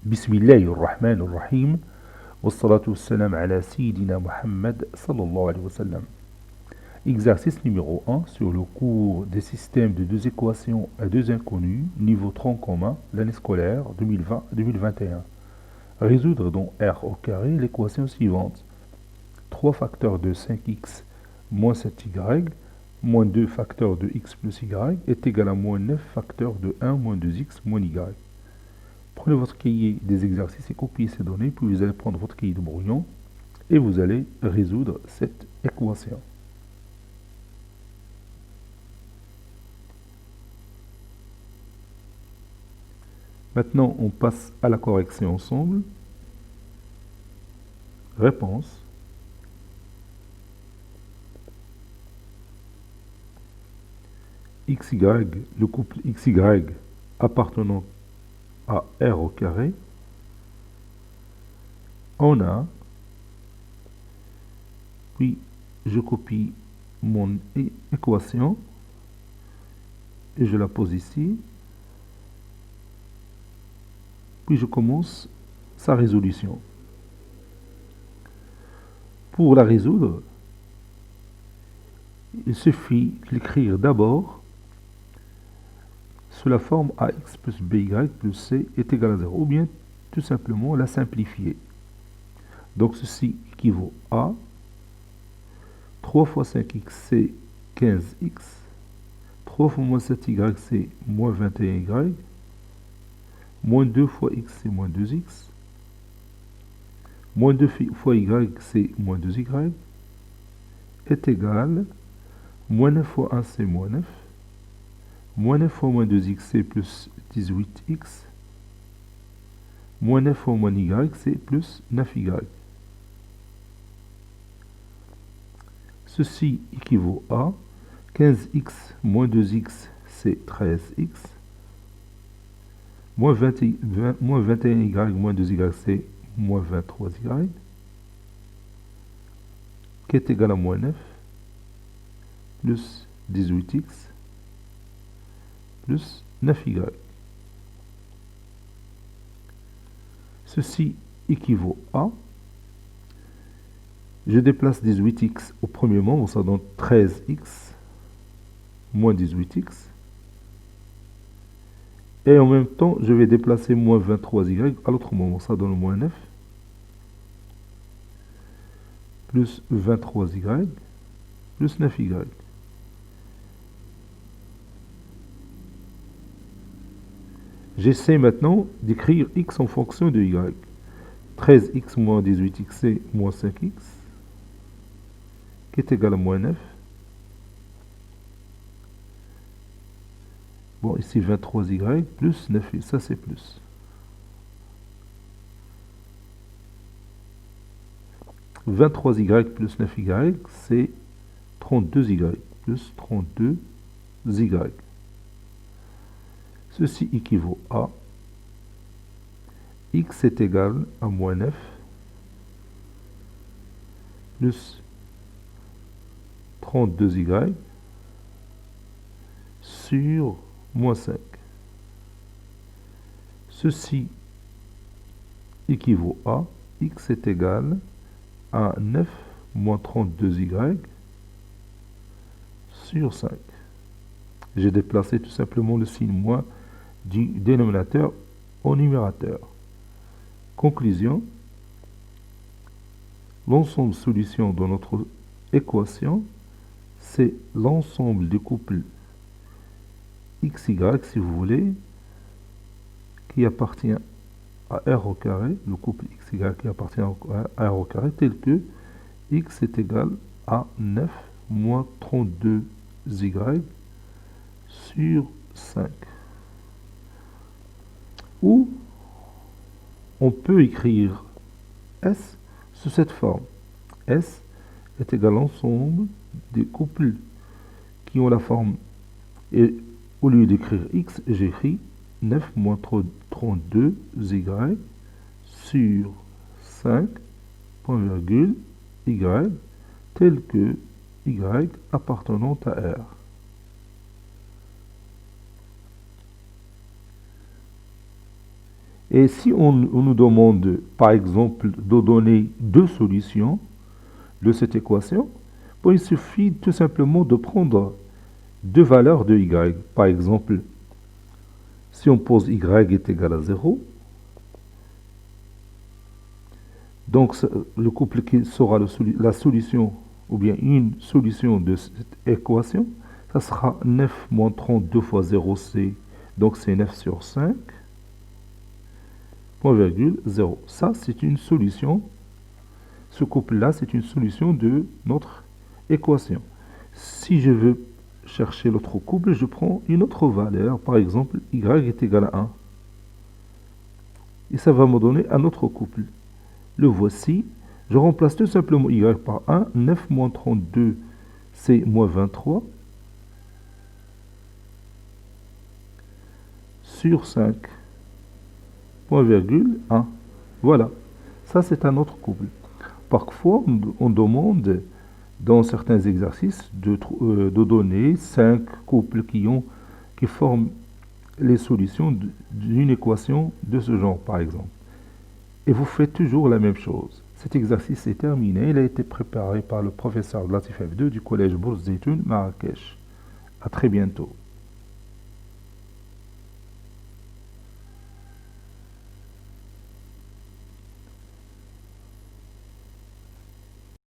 Bismillahirrahmanirrahim. Wassalatu wassalam ala Sayyidina Muhammad sallallahu alayhi wa sallam. Exercice numéro 1 sur le cours des systèmes de deux équations à deux inconnus, niveau tronc commun, l'année scolaire 2020-2021. Résoudre dans R au carré l'équation suivante. 3 facteurs de 5x moins 7y moins 2 facteurs de x plus y est égal à moins 9 facteurs de 1 moins 2x moins y. Prenez votre cahier des exercices et copiez ces données, puis vous allez prendre votre cahier de brouillon et vous allez résoudre cette équation. Maintenant, on passe à la correction ensemble. Réponse. XY, le couple XY appartenant à R au carré, on a, puis je copie mon équation et je la pose ici, puis je commence sa résolution. Pour la résoudre, il suffit d'écrire d'abord sous la forme ax plus by plus c est égal à 0, ou bien tout simplement la simplifier. Donc ceci équivaut à 3 fois 5x c'est 15x, 3 fois moins 7y c'est moins 21y, moins 2 fois x c'est moins 2x, moins 2 fois y c'est moins 2y, est égal, moins 9 fois 1 c'est moins 9, moins 9 fois moins 2x c'est plus 18x, moins 9 fois moins y c'est plus 9y. Ceci équivaut à 15x moins 2x c'est 13x, moins 21y moins 2y c'est moins 23y, qui est égal à moins 9, plus 18x, plus 9y. Ceci équivaut à, je déplace 18x au premier membre, ça donne 13x, moins 18x, et en même temps, je vais déplacer moins 23y à l'autre membre, ça donne moins 9, plus 23y, plus 9y. J'essaie maintenant d'écrire x en fonction de y. 13x moins 18x, c'est moins 5x, qui est égal à moins 9. Bon, ici 23y plus 9y, ça c'est plus. « 23y plus 9y, c'est 32y plus 32y. Ceci équivaut à x est égal à moins 9 plus 32y sur moins 5. Ceci équivaut à x est égal à 9 moins 32y sur 5. J'ai déplacé tout simplement le signe moins du dénominateur au numérateur. Conclusion, l'ensemble solution de notre équation, c'est l'ensemble des couples XY, si vous voulez, qui appartient à R au carré, le couple XY qui appartient à R au carré, tel que x est égal à 9 moins 32y sur 5. Ou on peut écrire S sous cette forme. S est égal à l'ensemble des couples qui ont la forme, et au lieu d'écrire x, j'écris 9 moins 32y sur 5, point virgule, y, tel que y appartenant à R. Et si on nous demande, par exemple, de donner deux solutions de cette équation, bon, il suffit tout simplement de prendre deux valeurs de y. Par exemple, si on pose y est égal à 0, donc le couple qui sera la solution, ou bien une solution de cette équation, ça sera 9 moins 32 fois 0, donc c'est 9 sur 5, point virgule 0. Ça, c'est une solution. Ce couple-là, c'est une solution de notre équation. Si je veux chercher l'autre couple, je prends une autre valeur. Par exemple, y est égal à 1. Et ça va me donner un autre couple. Le voici. Je remplace tout simplement y par 1. 9 moins 32, c'est moins 23. Sur 5. Point virgule 1. Voilà. Ça, c'est un autre couple. Parfois, on demande dans certains exercices de donner 5 couples qui forment les solutions d'une équation de ce genre, par exemple. Et vous faites toujours la même chose. Cet exercice est terminé. Il a été préparé par le professeur Latif F2 du collège Bourse Zeytoun, Marrakech. À très bientôt.